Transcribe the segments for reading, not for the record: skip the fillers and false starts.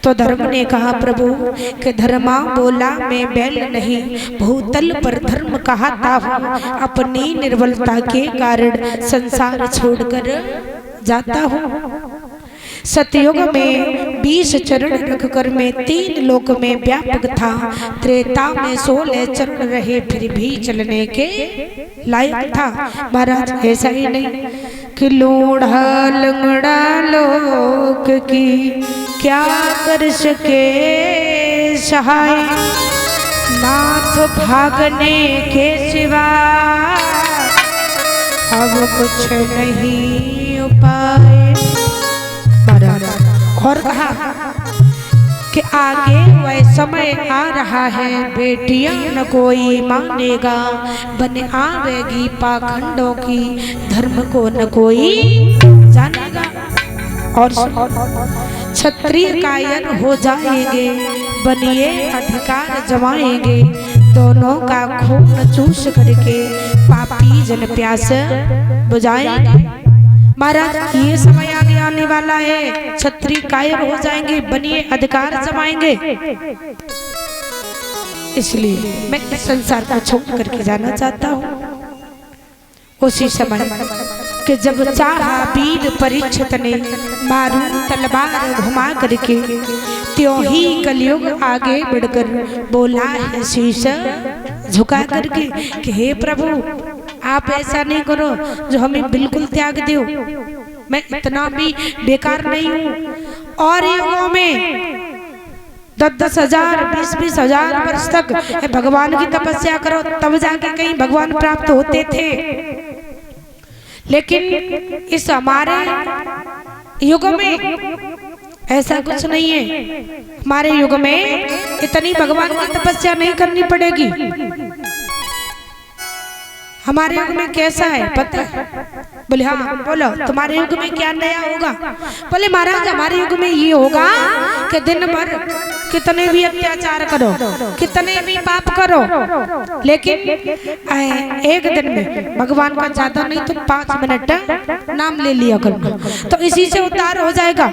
तो धर्म ने कहा प्रभु कि धर्मा बोला मैं बैल नहीं, भूतल पर धर्म कहता हूँ, अपनी निर्बलता के कारण संसार छोड़कर जाता हूँ। सतयुग में 20 चरण रखकर मैं 3 लोक में व्यापक था, त्रेता में 16 चरण रहे फिर भी चलने के लायक था। महाराज ऐसा ही नहीं कि लूढ़ा लंगड़ा लोक की क्या कर सके सहाय, नाथ भागने के सिवा अब कुछ नहीं उपाय। और कहा कि आगे वह समय आ रहा है, बेटियां न कोई मानेगा, बन आवेगी पाखंडों की, धर्म को न कोई जानेगा। और क्षत्रिय कायर हो जाएंगे, बनिए अधिकार जमाएंगे, दोनों का खून चूस करके पापी जन प्यास बुझाएंगे। महाराज ये समय आगे आने वाला है, क्षत्रिय कायर हो जाएंगे, बनिए अधिकार जमाएंगे। इसलिए मैं इस संसार को छोड़ करके जाना चाहता हूँ। उसी समय कि जब चाहा वीर परीक्षित ने मारू तलवार घुमा करके, त्यों ही कलयुग आगे बढ़कर बोला है शीश झुका करके कि हे प्रभु आप ऐसा नहीं करो जो हमें बिल्कुल त्याग दो। मैं इतना भी बेकार नहीं हूँ। और युगों में 10-10 हजार 20-20 हजार वर्ष तक भगवान की तपस्या करो तब जाके कहीं भगवान प्राप्त होते थे। लेकिन इस हमारे युग में ऐसा कुछ नहीं है। हमारे युग में इतनी भगवान की तपस्या नहीं करनी पड़ेगी। हमारे युग में कैसा है पता है? बोले हाँ बोलो तुम्हारे युग में क्या नया होगा? बोले महाराज हमारे युग में ये होगा कि दिन भर कितने भी अत्याचार करो, कितने भी पाप करो, लेकिन एक दिन में भगवान का ज्यादा नहीं तो 5 मिनट नाम ले लिया करो, तो इसी से उद्धार हो जाएगा।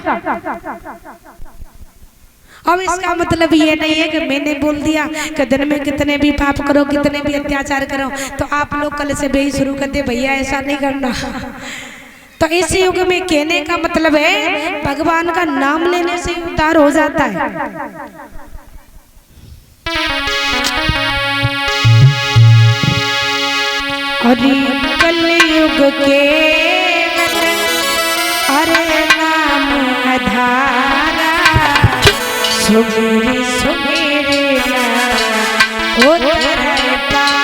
अब इसका मतलब ये नहीं है कि मैंने बोल दिया कि दिन में कितने भी पाप करो, कितने भी अत्याचार करो, तो आप लोग कल से भी शुरू कर दे भैया ऐसा नहीं करना। तो इस युग में कहने का मतलब है भगवान का नाम लेने से उद्धार हो जाता है। अरे कलयुग के अरे नाम आधारा, सुमेरे सुमेरे ओ तेरे पास।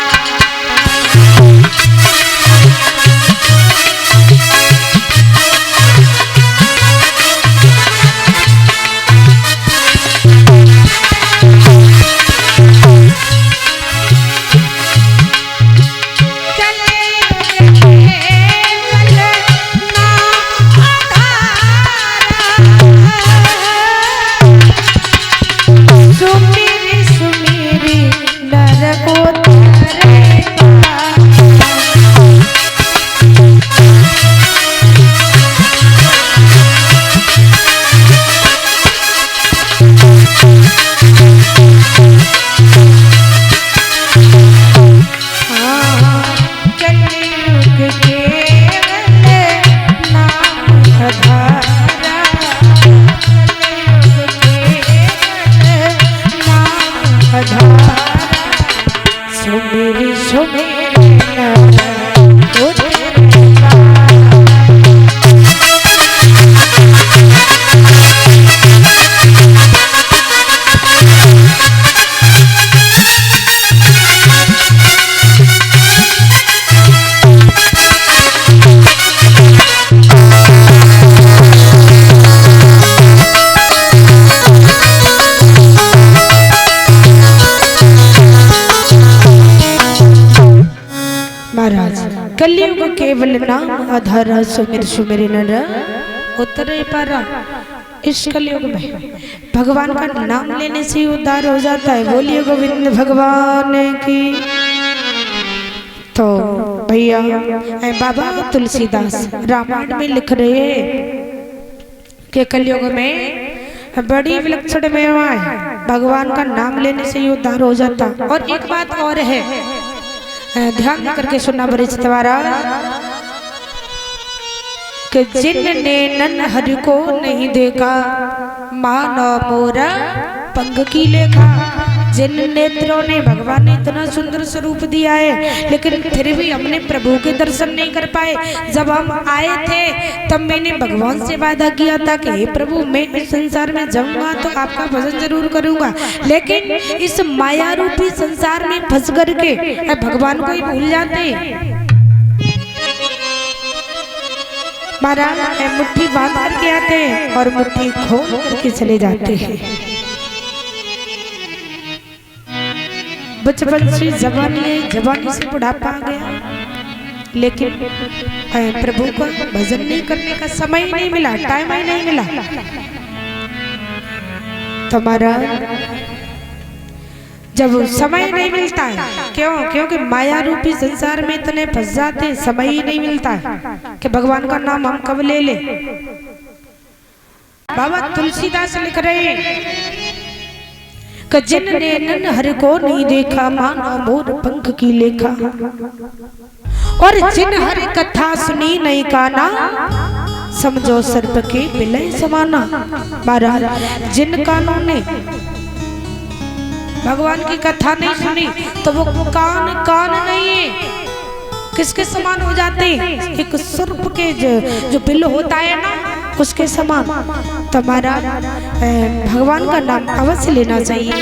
कलयुग केवल नाम आधार, सुमिर सुमिर नर उतरे पारा। इस कलयुग में भगवान का नाम लेने से उद्धार हो जाता है। बोलिए गोविंद भगवान की। तो भैया बाबा तुलसीदास रामायण में लिख रहे हैं कि कलयुग में बड़ी विलक्षण महिमा है, भगवान का नाम लेने से ही उद्धार हो जाता। और एक बात और है, ध्यान करके सुनना वरिष्ठ द्वारा, कि जिनने नन हरि को नहीं देखा मानो मोरा पंग की लेखा। जिन नेत्रों ने, भगवान ने इतना सुंदर स्वरूप दिया है, लेकिन फिर भी हमने प्रभु के दर्शन नहीं कर पाए। जब हम आए थे तब मैंने भगवान से वादा किया था कि हे प्रभु, मैं इस संसार में जाऊंगा तो आपका भजन जरूर करूंगा, लेकिन इस माया रूपी संसार में फंस करके भगवान को ही भूल जाते। महाराज मुट्ठी बांध करके आते हैं और मुट्ठी खोल करके चले जाते हैं। बचपन से जवानी है, जवानी से बुढ़ापा आ गया, लेकिन प्रभु को भजन नहीं करने का समय ही नहीं मिला, टाइम ही नहीं मिला। तुम्हारा जब समय नहीं मिलता है, क्यों? क्योंकि माया रूपी संसार में इतने फंस जाते, समय ही नहीं मिलता है कि भगवान का नाम हम कब ले ले। बाबा तुलसीदास लिख रहे हैं कि जिनने नन हरि को नहीं देखा मानो मोर पंख की लेखा, और जिन हरि कथा सुनी नहीं काना समझो सर्प के विलय समाना। महाराज जिन कानों ने भगवान की कथा नहीं सुनी तो वो कान नहीं है, किसके समान हो जाते? एक सर्प के जो बिल होता है ना, उसके समान। तुम्हारा भगवान का नाम अवश्य लेना चाहिए।